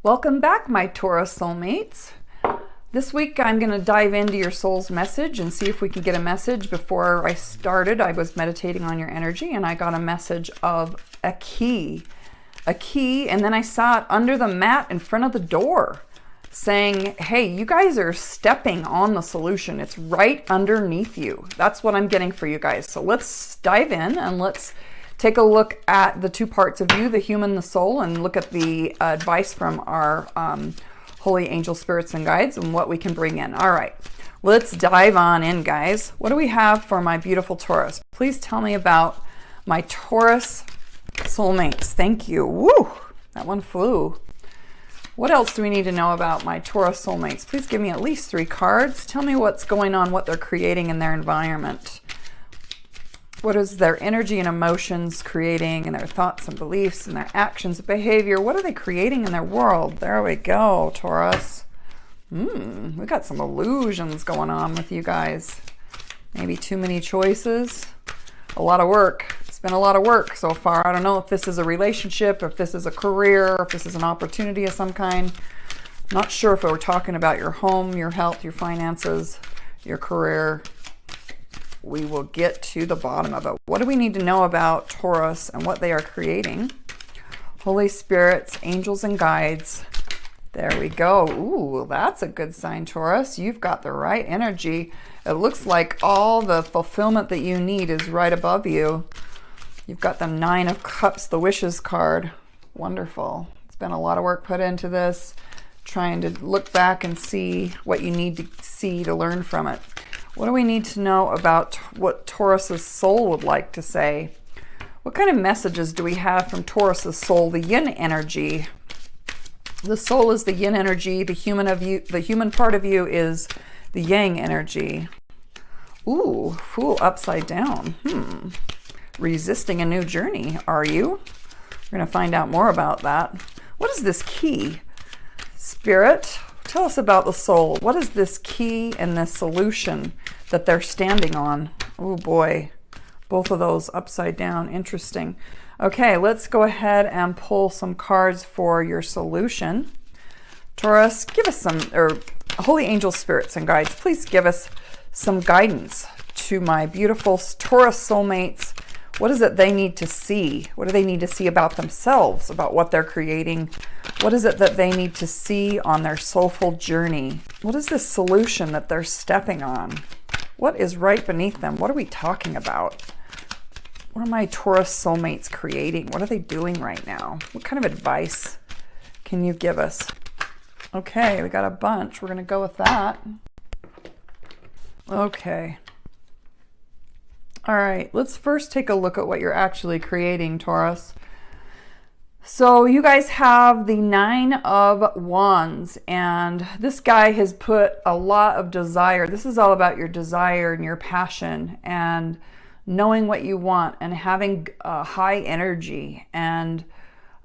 Welcome back, my Taurus soulmates. This week I'm going to dive into your soul's message and see if we can get a message. Before I started, I was meditating on your energy and I got a message of a key, and then I saw it under the mat in front of the door saying, hey, you guys are stepping on the solution. It's right underneath you. That's what I'm getting for you guys. So let's dive in and let's take a look at the two parts of you, the human, the soul, and look at the advice from our holy angel spirits and guides and what we can bring in. All right, let's dive on in, guys. What do we have for my beautiful Taurus? Please tell me about my Taurus soulmates. Thank you. Woo, that one flew. What else do we need to know about my Taurus soulmates? Please give me at least 3 cards. Tell me what's going on, what they're creating in their environment. What is their energy and emotions creating, and their thoughts and beliefs and their actions and behavior? What are they creating in their world? There we go, Taurus. We got some illusions going on with you guys. Maybe too many choices. A lot of work. It's been a lot of work so far. I don't know if this is a relationship, or if this is a career, or if this is an opportunity of some kind. Not sure if we're talking about your home, your health, your finances, your career. We will get to the bottom of it. What do we need to know about Taurus and what they are creating? Holy spirits, angels, and guides. There we go. Ooh, that's a good sign, Taurus. You've got the right energy. It looks like all the fulfillment that you need is right above you. You've got the 9 of Cups, the wishes card. Wonderful. It's been a lot of work put into this, trying to look back and see what you need to see to learn from it. What do we need to know about what Taurus's soul would like to say? What kind of messages do we have from Taurus's soul? The yin energy. The soul is the yin energy. The human part of you is the yang energy. Ooh, Fool upside down. Resisting a new journey, are you? We're going to find out more about that. What is this key? Spirit, tell us about the soul. What is this key and this solution that they're standing on? Oh boy, both of those upside down. Interesting. Okay, let's go ahead and pull some cards for your solution. Taurus, give us some, or holy angel spirits and guides, please give us some guidance to my beautiful Taurus soulmates. What is it they need to see? What do they need to see about themselves, about what they're creating? What is it that they need to see on their soulful journey? What is this solution that they're stepping on? What is right beneath them? What are we talking about? What are my Taurus soulmates creating? What are they doing right now? What kind of advice can you give us? Okay, we got a bunch. We're going to go with that. Okay. All right, let's first take a look at what you're actually creating, Taurus. So you guys have the 9 of Wands, and this guy has put a lot of desire. This is all about your desire and your passion and knowing what you want and having high energy. And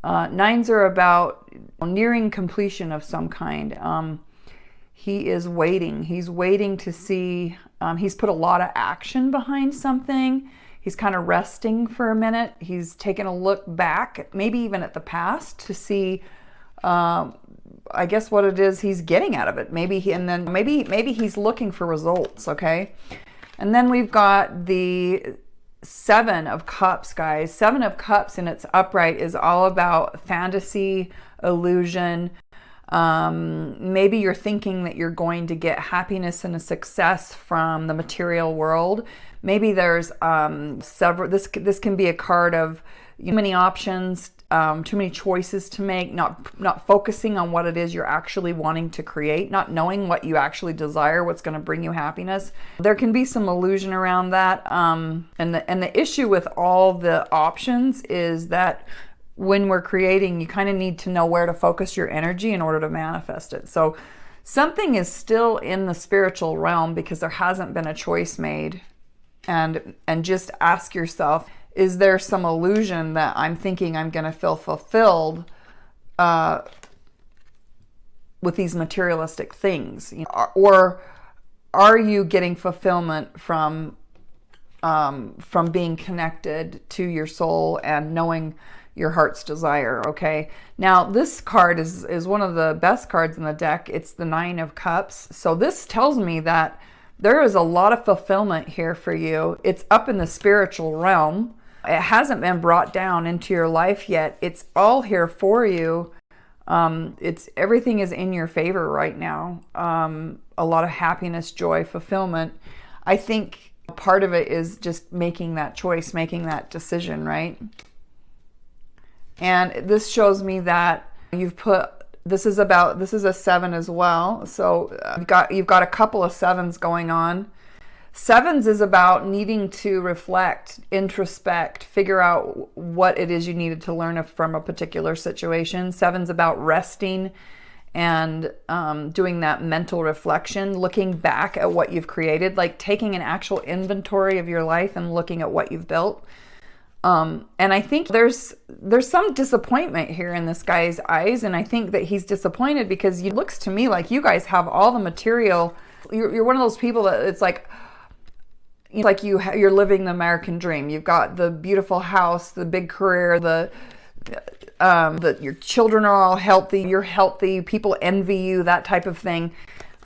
9s are about nearing completion of some kind. He is waiting. He's waiting to see. He's put a lot of action behind something. He's kind of resting for a minute. He's taken a look back, maybe even at the past, to see, I guess, what it is he's getting out of it. Maybe he's looking for results. Okay, and then we've got the 7 of Cups, guys. 7 of Cups in its upright is all about fantasy, illusion. Maybe you're thinking that you're going to get happiness and a success from the material world. Maybe there's several. This can be a card of too many options, too many choices to make, not focusing on what it is you're actually wanting to create, not knowing what you actually desire, what's going to bring you happiness. There can be some illusion around that. And the issue with all the options is that when we're creating, you kind of need to know where to focus your energy in order to manifest it. So something is still in the spiritual realm because there hasn't been a choice made. And just ask yourself, is there some illusion that I'm thinking I'm going to feel fulfilled with these materialistic things? Or are you getting fulfillment from being connected to your soul and knowing your heart's desire, okay? Now, this card is one of the best cards in the deck. It's the Nine of Cups. So this tells me that there is a lot of fulfillment here for you. It's up in the spiritual realm. It hasn't been brought down into your life yet. It's all here for you. Everything is in your favor right now. A lot of happiness, joy, fulfillment. I think part of it is just making that choice, making that decision, right? And this shows me that this is a 7 as well. So you've got a couple of 7s going on. 7s is about needing to reflect, introspect, figure out what it is you needed to learn from a particular situation. 7's about resting and doing that mental reflection, looking back at what you've created, like taking an actual inventory of your life and looking at what you've built. And I think there's some disappointment here in this guy's eyes, and I think that he's disappointed because it looks to me like you guys have all the material. You're one of those people that it's like you're living the American dream. You've got the beautiful house, the big career, your children are all healthy, you're healthy, people envy you, that type of thing.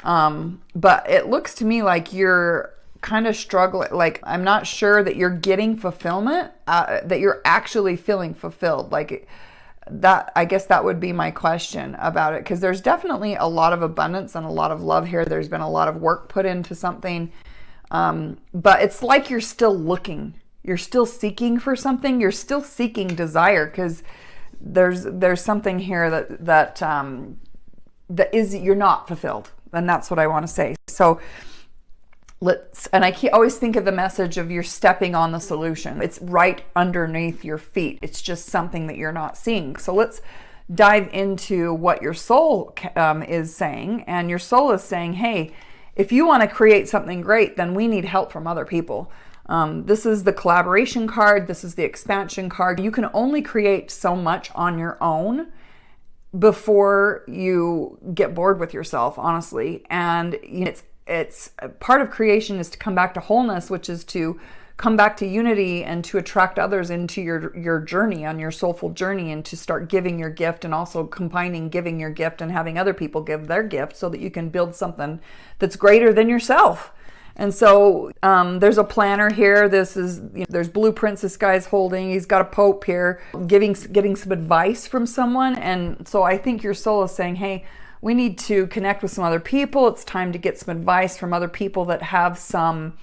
But it looks to me like you're kind of struggling. Like, I'm not sure that you're getting fulfillment, that you're actually feeling fulfilled. Like that, I guess that would be my question about it, because there's definitely a lot of abundance and a lot of love here. There's been a lot of work put into something. But it's like you're still looking, you're still seeking for something, you're still seeking desire, because there's something here that is, you're not fulfilled. And that's what I want to say. So I always think of the message of you're stepping on the solution. It's right underneath your feet. It's just something that you're not seeing. So let's dive into what your soul is saying. And your soul is saying, hey, if you want to create something great, then we need help from other people. This is the collaboration card. This is the expansion card. You can only create so much on your own before you get bored with yourself, honestly. And it's part of creation is to come back to wholeness, which is to come back to unity and to attract others into your journey, on your soulful journey, and to start giving your gift, and also combining giving your gift and having other people give their gift, so that you can build something that's greater than yourself. And so there's a planner here. There's blueprints this guy's holding. He's got a Pope here, getting some advice from someone. And so I think your soul is saying, hey, we need to connect with some other people. It's time to get some advice from other people that have some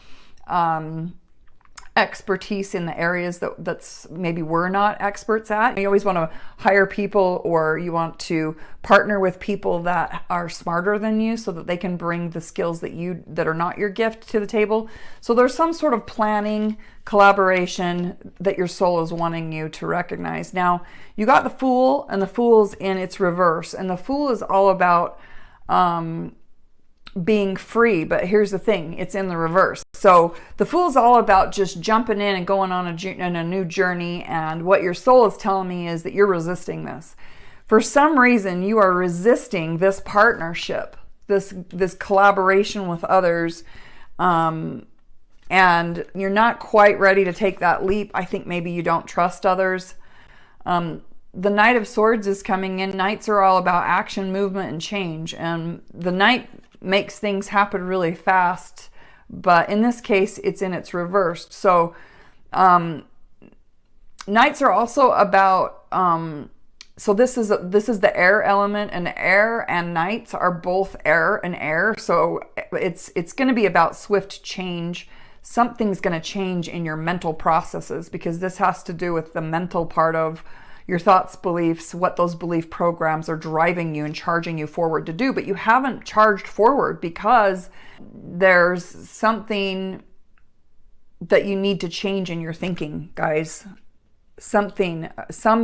expertise in the areas that's maybe we're not experts at. You always want to hire people, or you want to partner with people that are smarter than you, so that they can bring the skills that are not your gift to the table. So there's some sort of planning, collaboration that your soul is wanting you to recognize. Now, you got the Fool, and the Fool's in its reverse, and the Fool is all about being free, but here's the thing, it's in the reverse. So the Fool's all about just jumping in and going on a new journey, and what your soul is telling me is that you're resisting this. For some reason, you are resisting this partnership, this collaboration with others, and you're not quite ready to take that leap. I think maybe you don't trust others. The Knight of Swords is coming in. Knights are all about action, movement, and change, and the Knight makes things happen really fast, but in this case it's in its reverse. So Knights are also about so this is the air element, and air and Knights are both air and air. So it's going to be about swift change. Something's going to change in your mental processes, because this has to do with the mental part of your thoughts, beliefs, what those belief programs are driving you and charging you forward to do. But you haven't charged forward because there's something that you need to change in your thinking, guys. Some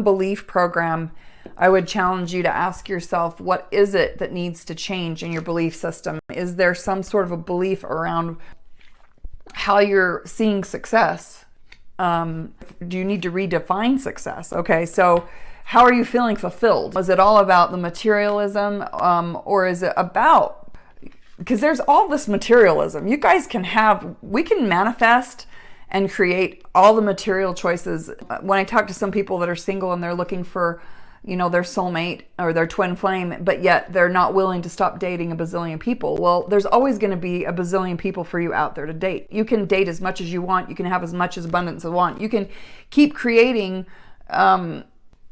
belief program. I would challenge you to ask yourself, what is it that needs to change in your belief system? Is there some sort of a belief around how you're seeing success? Do you need to redefine success? Okay, so how are you feeling fulfilled? Was it all about the materialism, or is it about, because there's all this materialism. You guys we can manifest and create all the material choices. When I talk to some people that are single and they're looking for, you know, their soulmate or their twin flame, but yet they're not willing to stop dating a bazillion people. Well, there's always going to be a bazillion people for you out there to date. You can date as much as you want. You can have as much as abundance as you want. You can keep creating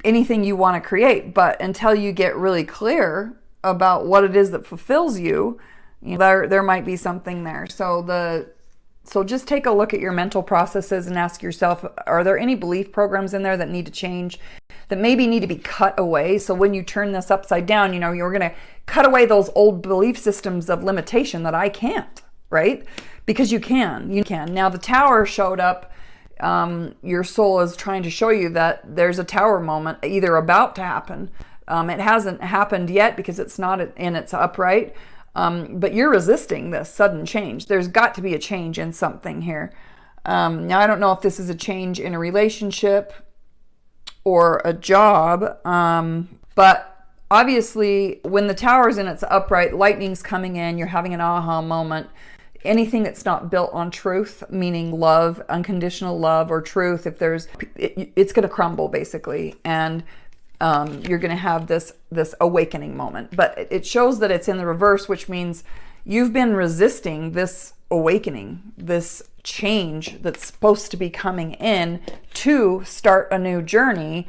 anything you want to create, but until you get really clear about what it is that fulfills you, you know, there might be something there. So just take a look at your mental processes and ask yourself, are there any belief programs in there that need to change, that maybe need to be cut away? So when you turn this upside down, you know, you're going to cut away those old belief systems of limitation that I can't, right? Because you can. Now the tower showed up. Your soul is trying to show you that there's a tower moment either about to happen. It hasn't happened yet because it's not in its upright. But you're resisting this sudden change. There's got to be a change in something here. Now, I don't know if this is a change in a relationship or a job, but obviously when the tower's in its upright, lightning's coming in, you're having an aha moment. Anything that's not built on truth, meaning love, unconditional love or truth, it's going to crumble basically. And you're going to have this awakening moment. But it shows that it's in the reverse, which means you've been resisting this awakening, this change that's supposed to be coming in to start a new journey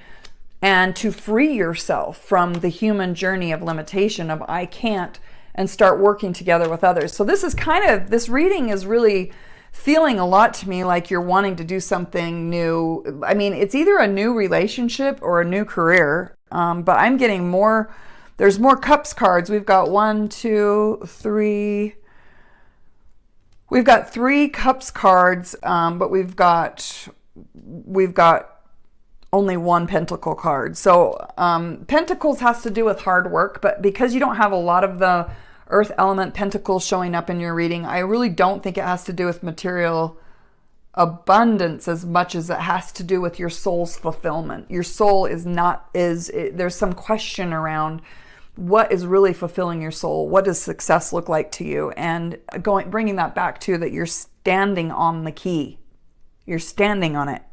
and to free yourself from the human journey of limitation of I can't, and start working together with others. So this reading is really feeling a lot to me like you're wanting to do something new. I mean, it's either a new relationship or a new career, but I'm getting more. There's more cups cards. We've got 1, 2, 3. We've got 3 cups cards, but we've got only 1 pentacle card. So pentacles has to do with hard work, but because you don't have a lot of the earth element pentacles showing up in your reading, I really don't think it has to do with material abundance as much as it has to do with your soul's fulfillment. Your soul there's some question around what is really fulfilling your soul. What does success look like to you? And bringing that back to that you're standing on the key. You're standing on it.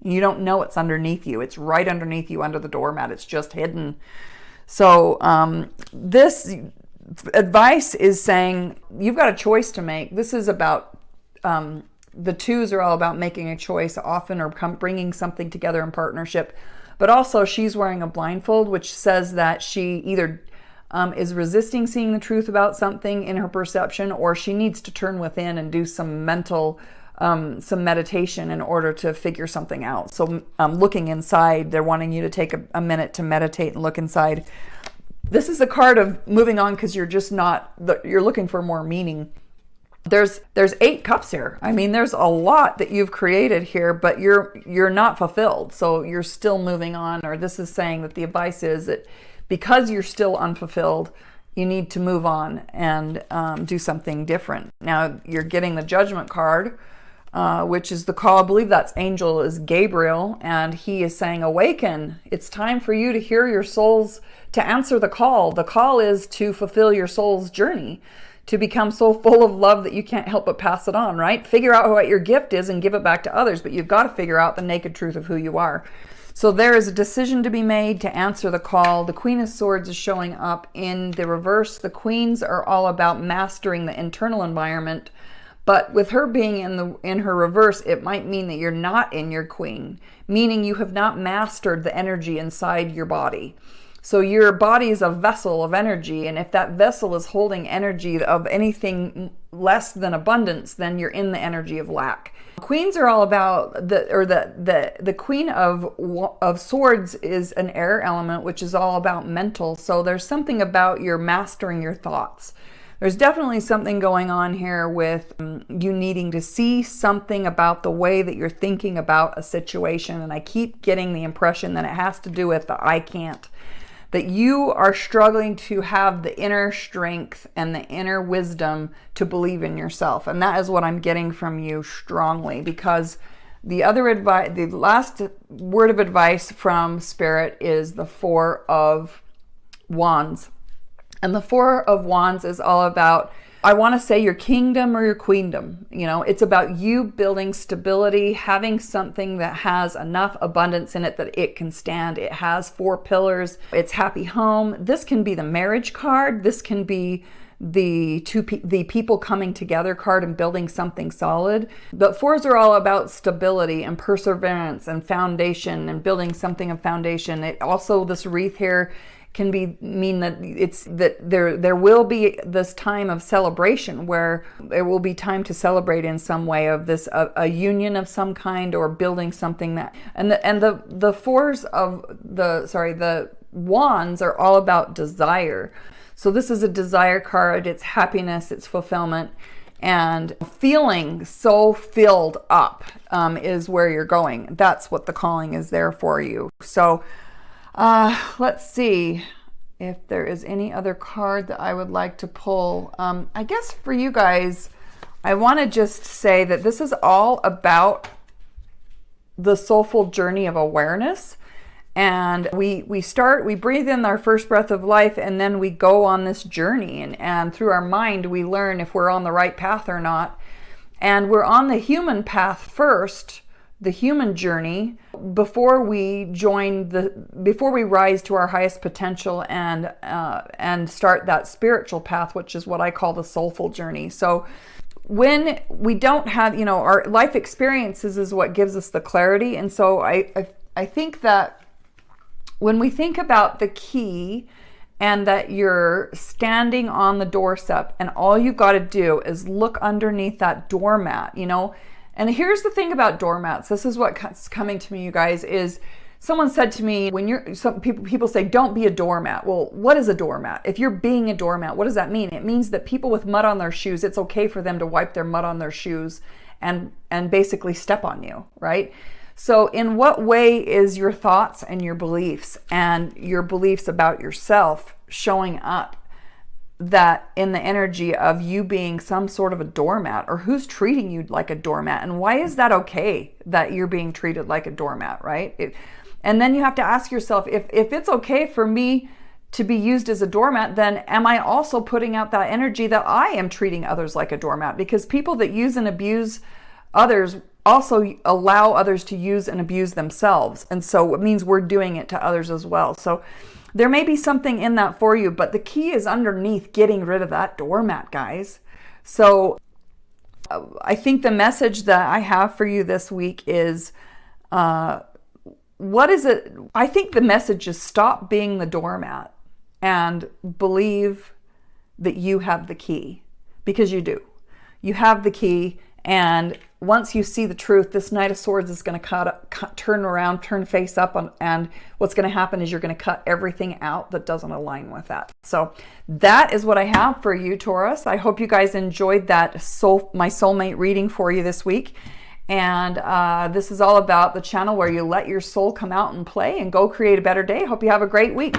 You don't know it's underneath you. It's right underneath you under the doormat. It's just hidden. So this advice is saying you've got a choice to make. This is about, the twos are all about making a choice often or bringing something together in partnership. But also she's wearing a blindfold, which says that she either is resisting seeing the truth about something in her perception, or she needs to turn within and do some mental some meditation in order to figure something out. So looking inside, they're wanting you to take a minute to meditate and look inside. This is a card of moving on because you're just not, you're looking for more meaning. There's 8 cups here. I mean, there's a lot that you've created here, but you're not fulfilled. So you're still moving on, or this is saying that the advice is that because you're still unfulfilled, you need to move on and do something different. Now you're getting the Judgment card, which is the call. I believe that's angel is Gabriel, and he is saying, awaken. It's time for you to hear your soul's, to answer the call. The call is to fulfill your soul's journey, to become so full of love that you can't help but pass it on, right? Figure out what your gift is and give it back to others, but you've got to figure out the naked truth of who you are. So there is a decision to be made to answer the call. The Queen of Swords is showing up in the reverse. The Queens are all about mastering the internal environment, but with her being in her reverse, it might mean that you're not in your queen, meaning you have not mastered the energy inside your body. So your body is a vessel of energy, and if that vessel is holding energy of anything less than abundance, then you're in the energy of lack. Queens are all about the Queen of Swords is an air element, which is all about mental. So there's something about your mastering your thoughts. There's definitely something going on here with you needing to see something about the way that you're thinking about a situation. And I keep getting the impression that it has to do with the I can't. That you are struggling to have the inner strength and the inner wisdom to believe in yourself. And that is what I'm getting from you strongly, because the last word of advice from Spirit is the 4 of Wands. And the 4 of Wands is all about I want to say your kingdom or your queendom. You know, it's about you building stability, having something that has enough abundance in it that it can stand. It has 4 pillars. It's happy home. This can be the marriage card. This can be the people coming together card and building something solid. But 4s are all about stability and perseverance and foundation and building something of foundation. It also, this wreath here can mean that it's that there will be this time of celebration where there will be time to celebrate in some way of this a union of some kind, or building something that, and the 4s of the wands are all about desire. So this is a desire card. It's happiness, it's fulfillment, and feeling so filled up is where you're going. That's what the calling is there for you. So let's see if there is any other card that I would like to pull. I guess for you guys, I want to just say that this is all about the soulful journey of awareness. And we breathe in our first breath of life, and then we go on this journey, and through our mind we learn if we're on the right path or not. And we're on the human path first, the human journey, before we rise to our highest potential and start that spiritual path, which is what I call the soulful journey. So when we don't have, our life experiences is what gives us the clarity. And so I think that when we think about the key, and that you're standing on the doorstep, and all you've got to do is look underneath that doormat, And here's the thing about doormats. This is what's coming to me, you guys, is someone said to me, some people say, don't be a doormat. Well, what is a doormat? If you're being a doormat, what does that mean? It means that people with mud on their shoes, it's okay for them to wipe their mud on their shoes and basically step on you, right? So in what way is your thoughts and your beliefs about yourself showing up that in the energy of you being some sort of a doormat, or who's treating you like a doormat? And why is that okay that you're being treated like a doormat, right? And then you have to ask yourself, if it's okay for me to be used as a doormat, then am I also putting out that energy that I am treating others like a doormat? Because people that use and abuse others also allow others to use and abuse themselves. And so it means we're doing it to others as well. So there may be something in that for you, but the key is underneath getting rid of that doormat, guys. So I think the message that I have for you this week is, what is it? I think the message is stop being the doormat and believe that you have the key, because you do. You have the key. And once you see the truth, this Knight of Swords is going to turn around, turn face up, and what's going to happen is you're going to cut everything out that doesn't align with that. So that is what I have for you, Taurus. I hope you guys enjoyed that my soulmate reading for you this week. And this is all about the channel where you let your soul come out and play and go create a better day. Hope you have a great week.